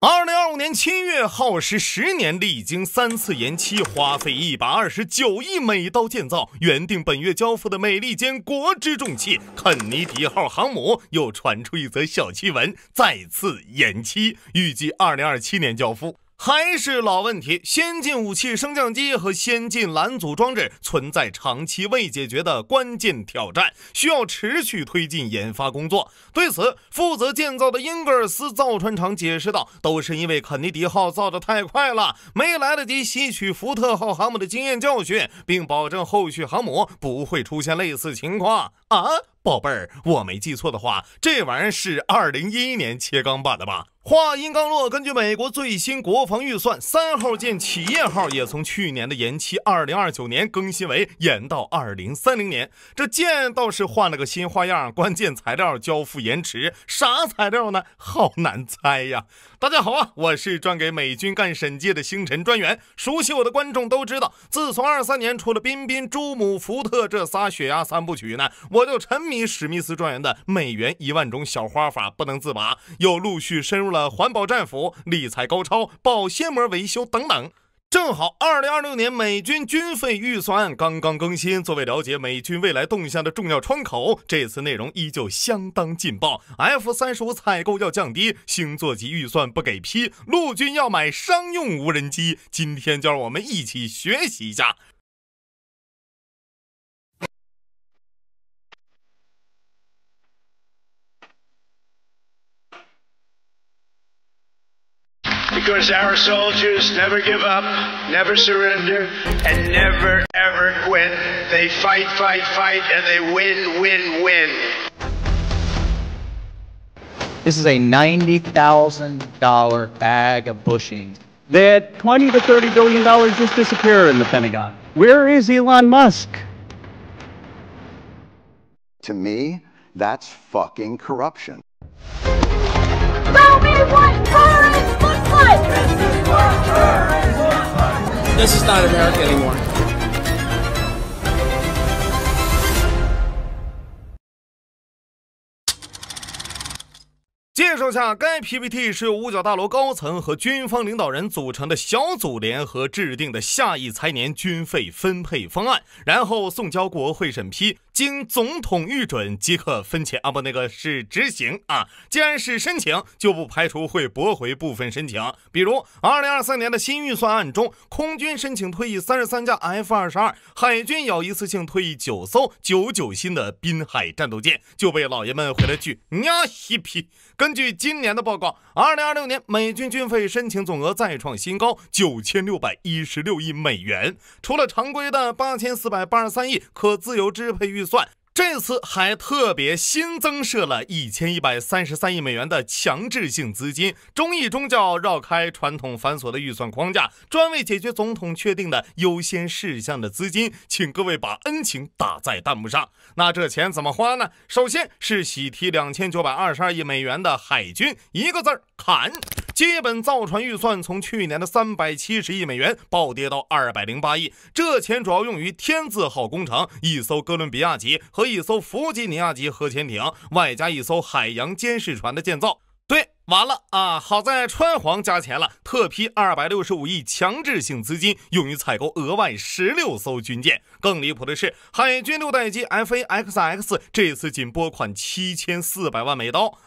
2025年7月，耗时10年，历经3次延期，花费129亿美刀建造，原定本月交付的美利坚国之重器肯尼迪号航母又传出一则小奇闻，再次延期，预计2027年交付。还是老问题，先进武器升降机和先进拦阻装置存在长期未解决的关键挑战，需要持续推进研发工作。对此，负责建造的英格尔斯造船厂解释道，都是因为肯尼迪号造得太快了，没来得及吸取福特号航母的经验教训，并保证后续航母不会出现类似情况啊。宝贝儿，我没记错的话，这玩意儿是2011年切钢版的吧？话音刚落，根据美国最新国防预算，3号舰企业号也从去年的延期2029年更新为延到2030年。这舰倒是换了个新花样，关键材料交付延迟，啥材料呢？好难猜呀！大家好啊，我是专给美军干审计的星辰专员。熟悉我的观众都知道，自从23年出了彬彬、朱姆、福特这仨血压3部曲呢，我就沉迷史密斯专员的美元1万种小花法不能自拔，又陆续深入了环保战斧、理财高超、保鲜膜维修等等。正好2026年美军军费预算案刚刚更新，作为了解美军未来动向的重要窗口，这次内容依旧相当劲爆。F-35采购要降低，星座级预算不给批，陆军要买商用无人机。今天就让我们一起学习一下。Because our soldiers never give up, never surrender, and never ever quit. They fight, fight, fight, and they win, win, win. This is a $90,000 bag of bushings. They had $20 to $30 billion just disappear in the Pentagon. Where is Elon Musk? To me, that's fucking corruption. Tell me what courage looks like! This is not America anymore. 介绍下，该 PPT 是由五角大楼高层和军方领导人组成的小组联合制定的下一财年军费分配方案，然后送交国会审批，经总统预准即可分钱那个是执行啊。既然是申请，就不排除会驳回部分申请。比如2023年的新预算案中，空军申请退役33架 F-22，海军要一次性退役9艘99新的滨海战斗舰，就被老爷们回了句呀西皮。根据今年的报告，2026年美军军费申请总额再创新高，9616亿美元。除了常规的8483亿可自由支配预算，这次还特别新增设了1133亿美元的强制性资金，中意中教绕开传统繁琐的预算框架，专为解决总统确定的优先事项的资金，请各位把恩情打在弹幕上。那这钱怎么花呢？首先是喜提2922亿美元的海军，一个字儿砍。基本造船预算从去年的370亿美元暴跌到208亿，这钱主要用于天字号工程，一艘哥伦比亚级和一艘弗吉尼亚级核潜艇，外加一艘海洋监视船的建造。对，完了啊！好在川皇加钱了，特批265亿强制性资金用于采购额外16艘军舰。更离谱的是，海军6代机 FA-XX 这次仅拨款7400万美刀。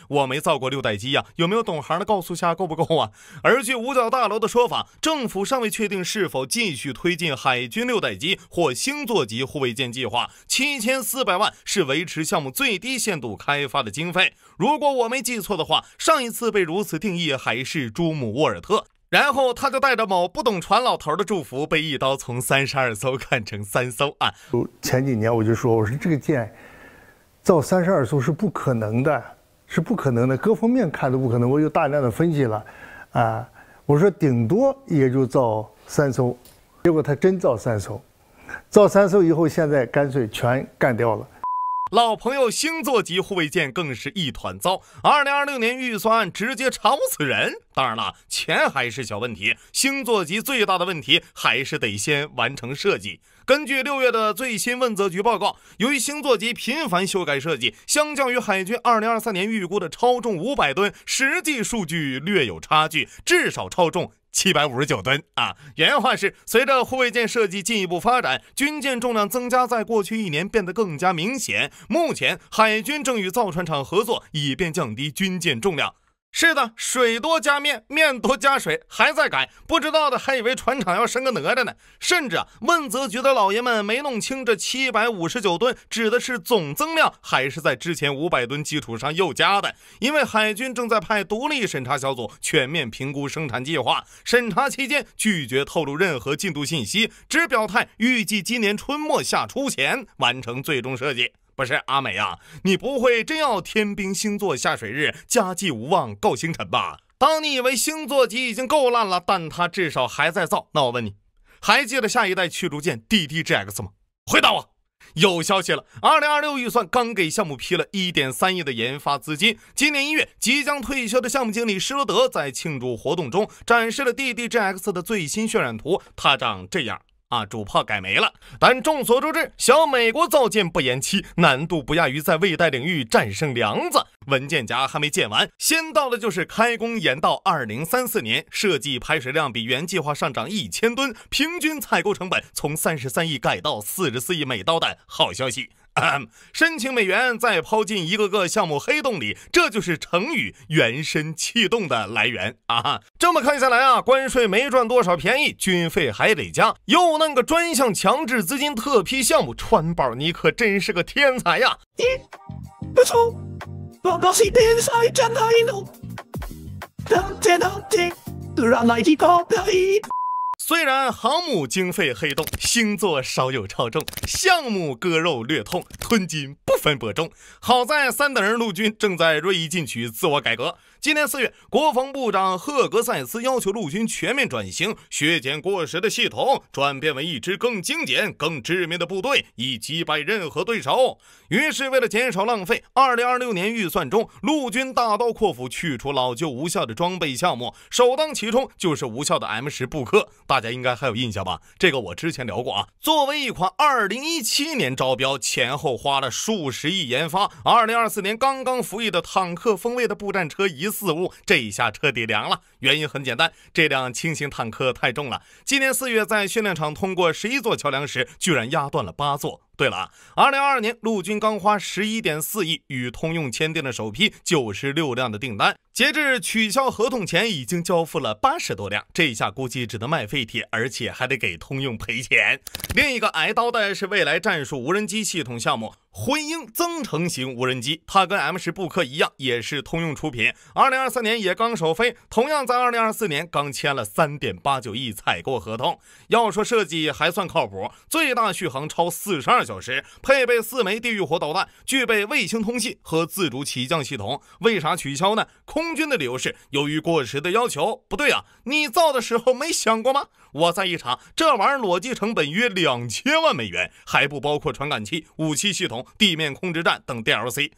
我没造过6代机呀，有没有懂行的告诉下够不够啊？而据五角大楼的说法，政府尚未确定是否继续推进海军6代机或星座级护卫舰计划。7400万是维持项目最低限度开发的经费。如果我没记错的话，上一次被如此定义还是朱姆沃尔特，然后他就带着某不懂船老头的祝福，被一刀从32艘砍成3艘啊！前几年我就说，我说这个舰造32艘是不可能的，是不可能的，各方面看都不可能。我有大量的分析了，我说顶多也就造3艘，结果他真造3艘，造3艘以后，现在干脆全干掉了。老朋友星座级护卫舰更是一团糟，2026年预算案直接吵死人。当然了，钱还是小问题，星座级最大的问题还是得先完成设计。根据6月的最新问责局报告，由于星座级频繁修改设计，相较于海军2023年预估的超重500吨，实际数据略有差距，至少超重759吨啊！原话是：随着护卫舰设计进一步发展，军舰重量增加在过去1年变得更加明显。目前，海军正与造船厂合作，以便降低军舰重量。是的，水多加面，面多加水，还在改，不知道的还以为船厂要生个哪吒呢。甚至问责局的老爷们没弄清这759吨指的是总增量，还是在之前500吨基础上又加的。因为海军正在派独立审查小组全面评估生产计划，审查期间拒绝透露任何进度信息，只表态预计今年春末夏初前完成最终设计。不是阿美啊，你不会真要天兵星座下水日，家祭无望告星辰吧？当你以为星座级已经够烂了，但它至少还在造，那我问你，还记得下一代驱逐舰 DDGX 吗？回答我。有消息了，2026预算刚给项目批了1.3亿的研发资金。今年1月，即将退休的项目经理施罗德在庆祝活动中展示了 DDGX 的最新渲染图，它长这样。主炮改没了，但众所周知，小美国造舰不延期，难度不亚于在未带领域战胜梁子。文件夹还没建完，先到的就是开工延到2034年，设计排水量比原计划上涨1000吨，平均采购成本从33亿改到44亿美刀的好消息。申请美元再抛进一个个项目黑洞里，这就是成语元神气动的来源啊！这么看下来啊，关税没赚多少便宜，军费还得加，又那个专项强制资金特批项目，川宝你可真是个天才呀！不错，我是天才，真係咯，天讓你知道你。虽然航母经费黑洞，星座少有超重，项目割肉略痛，吞金不分伯仲。好在3等人陆军正在锐意进取自我改革。今年4月，国防部长赫格塞斯要求陆军全面转型，削减过时的系统，转变为一支更精简、更致命的部队，以击败任何对手。于是，为了减少浪费，2026年预算中，陆军大刀阔斧去除老旧无效的装备项目，首当其冲就是无效的 M10布克。大家应该还有印象吧？这个我之前聊过啊。作为一款2017年招标，前后花了数十亿研发，2024年刚刚服役的坦克风味的步战车疑似物，这一下彻底凉了。原因很简单，这辆轻型坦克太重了。今年4月在训练场通过11座桥梁时，居然压断了8座。对了，2022年陆军刚花11.4亿与通用签订了首批96辆的订单，截至取消合同前已经交付了80多辆，这一下估计只能卖废铁，而且还得给通用赔钱。另一个挨刀的是未来战术无人机系统项目辉鹰增程型无人机，它跟 M10布克一样，也是通用出品，2023年也刚首飞，同样在2024年刚签了3.89亿采购合同。要说设计还算靠谱，最大续航超42小时，配备4枚地狱火导弹，具备卫星通信和自主起降系统。为啥取消呢？空军的理由是由于过时的要求。不对啊，你造的时候没想过吗？我再一查，这玩意儿裸机成本约2000万美元，还不包括传感器、武器系统、地面控制站等 DLC。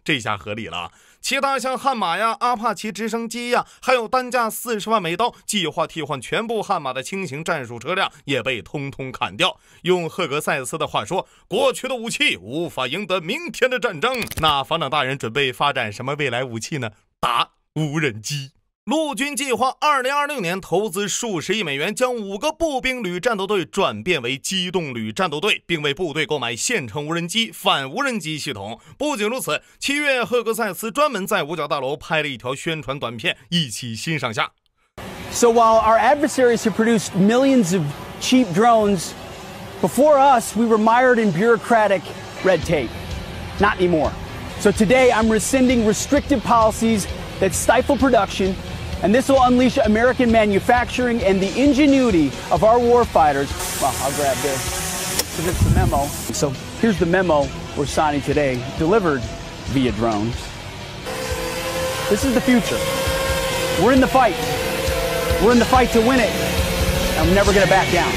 这下合理了。其他像悍马呀、阿帕奇直升机呀，还有单价40万美刀计划替换全部悍马的轻型战术车辆也被通通砍掉。用赫格塞斯的话说，过去的武器无法赢得明天的战争。那防长大人准备发展什么未来武器呢？打无人机。陆军计划2026年投资数十亿美元，将5个步兵旅战斗队转变为机动旅战斗队，并为部队购买现成无人机、反无人机系统。不仅如此，7月赫格塞斯专门在五角大楼拍了一条宣传短片，一起欣赏下。 So while our adversaries have produced millions of cheap drones, before us we were mired in bureaucratic red tape. Not anymore. So today I'm rescinding restrictive policies that stifle production, and this will unleash American manufacturing and the ingenuity of our warfighters. Well, I'll grab this, because it's the memo. So here's the memo we're signing today, delivered via drones. This is the future. We're in the fight. We're in the fight to win it, and we're never going to back down.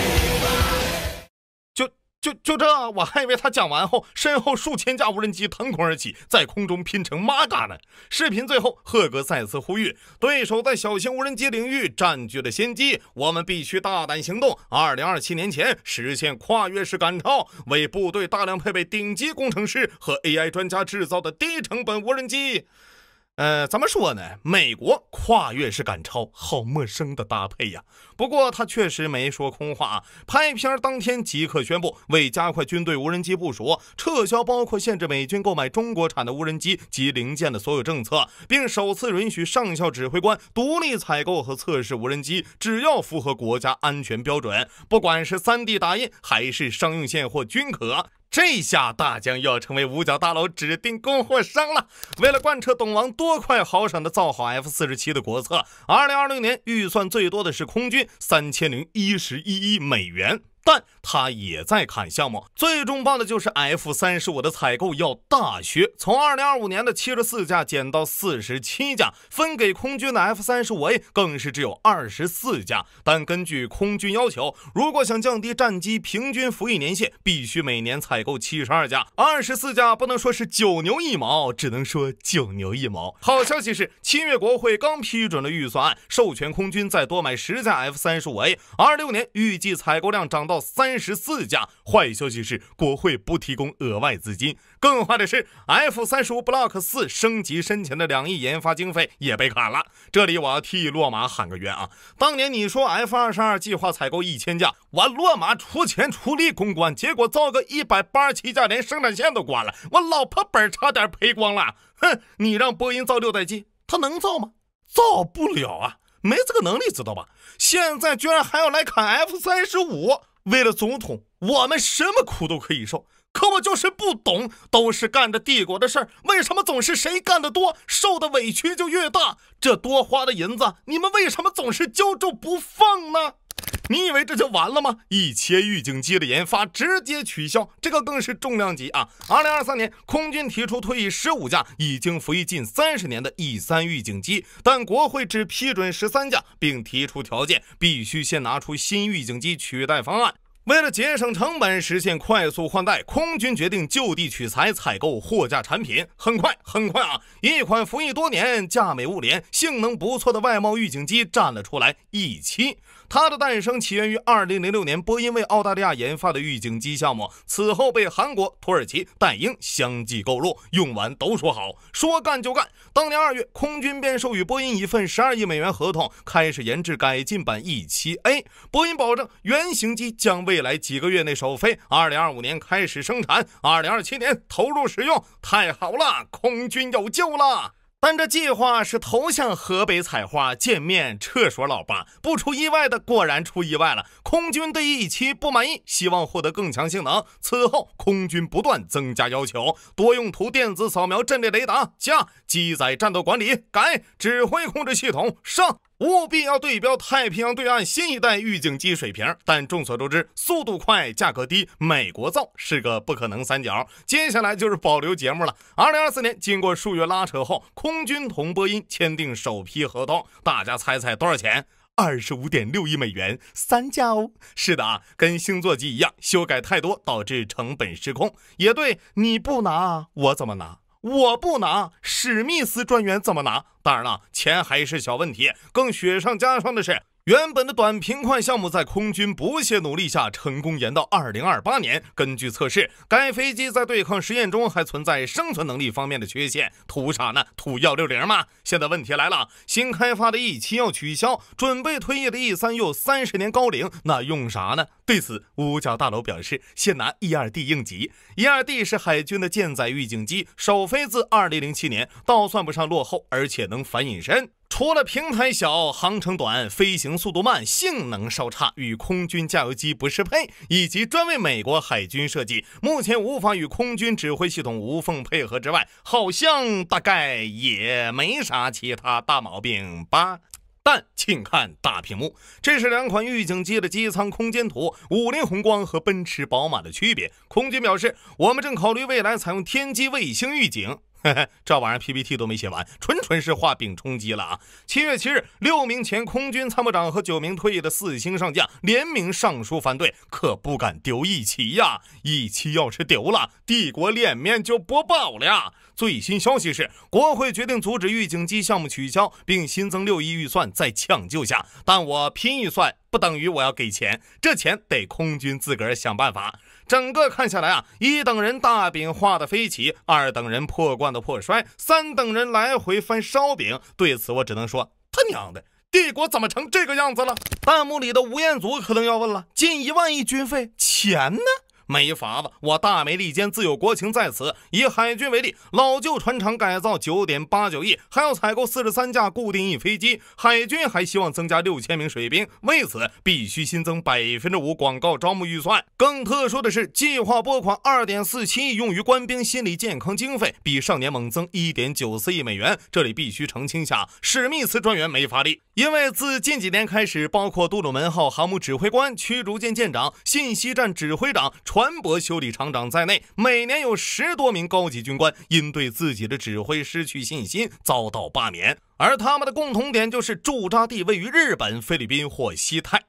就这，我还以为他讲完后，身后数千架无人机腾空而起，在空中拼成马嘎呢。视频最后，赫格再次呼吁，对手在小型无人机领域占据了先机，我们必须大胆行动，2027年前实现跨越式赶超，为部队大量配备顶级工程师和 AI 专家制造的低成本无人机。怎么说呢？美国跨越式赶超，好陌生的搭配呀。不过他确实没说空话，拍片当天即刻宣布，为加快军队无人机部署，撤销包括限制美军购买中国产的无人机及零件的所有政策，并首次允许上校指挥官独立采购和测试无人机，只要符合国家安全标准，不管是 3D 打印还是商用线或均可。这下大疆要成为五角大楼指定供货商了。为了贯彻董王多快好省的造好 F-47的国策，2020年预算最多的是空军3011亿美元。但他也在砍项目，最重磅的就是 F-35的采购要大削，从2025年的74架减到47架，分给空军的 F-35A 更是只有24架。但根据空军要求，如果想降低战机平均服役年限，必须每年采购72架，24架不能说是9牛1毛，只能说9牛1毛。好消息是7月国会刚批准了预算案，授权空军再多买10架 F-35A，26年预计采购量涨到34架。坏消息是国会不提供额外资金。更坏的是 F-35 Block 4升级申请的2亿研发经费也被砍了。这里我要替洛马喊个冤啊！当年你说 F-22 计划采购1000架，我洛马出钱出力攻关，结果造个187架连生产线都关了，我老婆本差点赔光了。哼，你让波音造6代机，他能造吗？造不了啊，没这个能力，知道吧？现在居然还要来砍 F-35，为了总统，我们什么苦都可以受。可我就是不懂，都是干着帝国的事儿，为什么总是谁干得多，受的委屈就越大？这多花的银子，你们为什么总是揪住不放呢？你以为这就完了吗？一切预警机的研发直接取消，这个更是重量级啊！2023年，空军提出退役15架已经服役近30年的 E3 预警机，但国会只批准13架，并提出条件，必须先拿出新预警机取代方案。为了节省成本，实现快速换代，空军决定就地取材，采购货架产品。很快啊，一款服役多年、价美物廉、性能不错的外贸预警机站了出来，E7。它的诞生起源于2006年波音为澳大利亚研发的预警机项目，此后被韩国、土耳其、戴英相继购入，用完都说好，说干就干。当年2月，空军便授予波音一份12亿美元合同，开始研制改进版 E7A。波音保证原型机将未来几个月内首飞，2025年开始生产，2027年投入使用。太好了，空军有救了！但这计划是投向河北采花，见面厕所老爸。不出意外的，果然出意外了。空军对E7不满意，希望获得更强性能。此后，空军不断增加要求：多用途电子扫描阵列雷达，加机载战斗管理，改指挥控制系统，上。务必要对标太平洋对岸新一代预警机水平，但众所周知，速度快、价格低、美国造是个不可能三角。接下来就是保留节目了。2024年，经过数月拉扯后，空军同波音签订首批合同，大家猜猜多少钱？25.6亿美元，3架哦。是的啊，跟星座机一样，修改太多导致成本失控。也对，你不拿，我怎么拿？我不拿，史密斯专员怎么拿？当然了，钱还是小问题，更雪上加霜的是，原本的短平快项目在空军不懈努力下成功延到2028年。根据测试，该飞机在对抗实验中还存在生存能力方面的缺陷。图啥呢？图160吗？现在问题来了，新开发的 E7 要取消，准备退役的 E3 又30年高龄，那用啥呢？对此，五角大楼表示，先拿 E2D 应急。E2D 是海军的舰载预警机，首飞自2007年，倒算不上落后，而且能反隐身。除了平台小、航程短、飞行速度慢、性能稍差、与空军加油机不适配，以及专为美国海军设计，目前无法与空军指挥系统无缝配合之外，好像大概也没啥其他大毛病吧。但请看大屏幕，这是2款预警机的机舱空间图，五菱宏光和奔驰宝马的区别。空军表示，我们正考虑未来采用天基卫星预警。这玩意儿 PPT 都没写完，纯是画饼充饥了啊！7月7日，6名前空军参谋长和9名退役的4星上将联名上书反对，可不敢丢1期呀！1期要是丢了，帝国脸面就不保了呀！最新消息是，国会决定阻止预警机项目取消，并新增6亿预算在抢救下，但我拼预算不等于我要给钱，这钱得空军自个儿想办法。整个看下来啊，1等人大饼画的飞起，2等人破罐的破摔，3等人来回翻烧饼。对此我只能说，他娘的，帝国怎么成这个样子了？弹幕里的吴彦祖可能要问了，近1万亿军费，钱呢？没法子，我大美利坚自有国情在此。以海军为例，老旧船厂改造 9.89 亿，还要采购43架固定翼飞机。海军还希望增加6000名水兵，为此必须新增 5% 广告招募预算。更特殊的是，计划拨款 2.47 亿用于官兵心理健康经费，比上年猛增 1.94 亿美元。这里必须澄清下，史密斯专员没发力，因为自近几年开始，包括杜鲁门号航母指挥官、驱逐舰舰长、信息站指挥长、船舶修理厂长在内，每年有10多名高级军官因对自己的指挥失去信心，遭到罢免。而他们的共同点就是驻扎地位于日本、菲律宾或西太。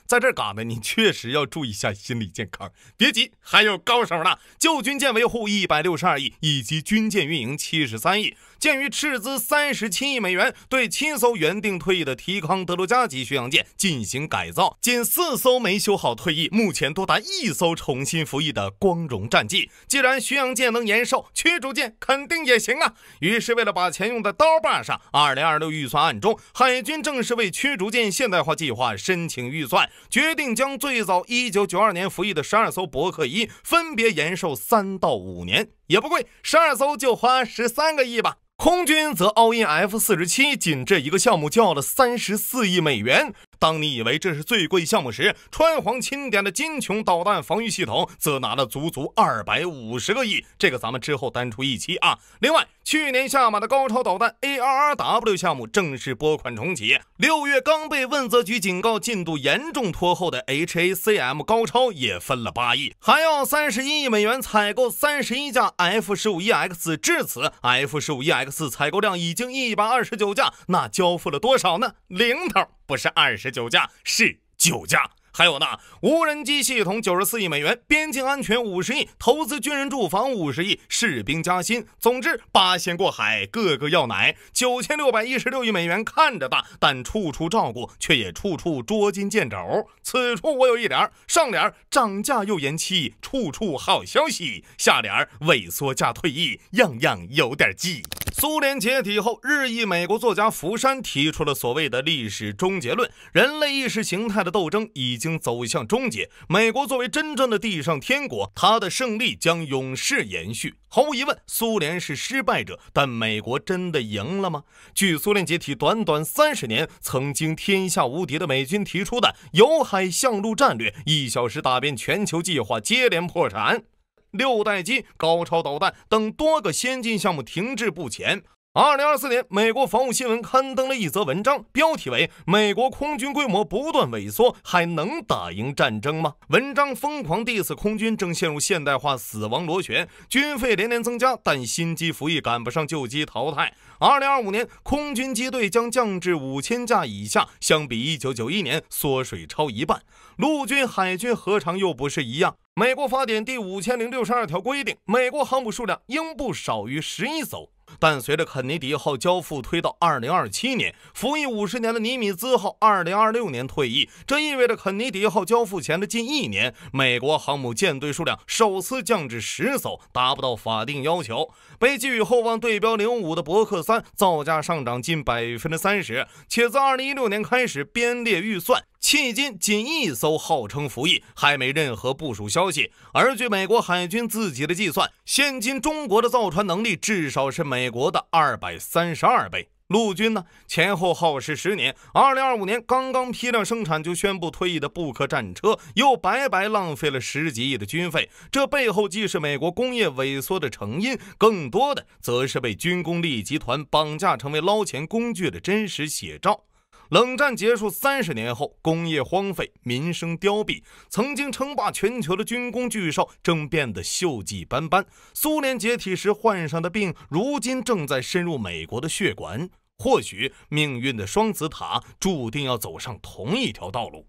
在这嘎达，你确实要注意一下心理健康。别急，还有高手呢！旧军舰维护162亿，以及军舰运营73亿。鉴于斥资37亿美元对7艘原定退役的提康德罗加级巡洋舰进行改造，仅4艘没修好退役，目前多达1艘重新服役的光荣战绩。既然巡洋舰能延寿，驱逐舰肯定也行啊！于是为了把钱用在刀把上，2026预算案中，海军正式为驱逐舰现代化计划申请预算，决定将最早1992年服役的12艘伯克1分别延寿3到5年，也不贵，12艘就花13个亿吧。空军则 all in F-47，仅这一个项目就要了34亿美元。当你以为这是最贵项目时，川皇钦点的金琼导弹防御系统则拿了足250个亿，这个咱们之后单出一期啊。另外，去年下马的高超导弹 ARRW 项目正式拨款重启，6月刚被问责局警告进度严重拖后的 HACM 高超也分了8亿，还要31亿美元采购31架 F-15EX， 至此 F-15EX 采购量已经129架，那交付了多少呢？零头，不是29架，是9架。还有呢，无人机系统94亿美元，边境安全50亿，投资军人住房50亿，士兵加薪。总之，8仙过海，个个要奶。9616亿美元看着大，但处处照顾，却也处处捉襟见肘。此处我有一点，上联涨价又延期，处处好消息；下联萎缩加退役，样样有点急。苏联解体后，日裔美国作家福山提出了所谓的历史终结论，人类意识形态的斗争已经走向终结，美国作为真正的地上天国，它的胜利将永世延续。毫无疑问，苏联是失败者，但美国真的赢了吗？据苏联解体短短30年，曾经天下无敌的美军提出的由海向陆战略，1小时打遍全球计划接连破产。6代机、高超导弹等多个先进项目停滞不前。2024年，美国防务新闻刊登了一则文章，标题为“美国空军规模不断萎缩，还能打赢战争吗？”文章疯狂 diss 空军正陷入现代化死亡螺旋，军费连年增加，但新机服役赶不上旧机淘汰。2025年，空军机队将降至5000架以下，相比1991年缩水超1半。陆军、海军何尝又不是一样？美国法典第5062条规定，美国航母数量应不少于11艘。但随着肯尼迪号交付推到2027年，服役50年的尼米兹号2026年退役，这意味着肯尼迪号交付前的近1年，美国航母舰队数量首次降至10艘，达不到法定要求。被寄予厚望对标055的伯克3造价上涨近 30%， 且自2016年开始编列预算，迄今仅1艘号称服役，还没任何部署消息。而据美国海军自己的计算，现今中国的造船能力至少是美国的232倍。陆军呢，前后耗时10年，2025年刚刚批量生产就宣布退役的布克战车，又白白浪费了10几亿的军费。这背后既是美国工业萎缩的成因，更多的则是被军工利益集团绑架成为捞钱工具的真实写照。冷战结束30年后，工业荒废，民生凋敝，曾经称霸全球的军工巨兽正变得锈迹斑斑。苏联解体时患上的病，如今正在深入美国的血管。或许命运的双子塔注定要走上同一条道路。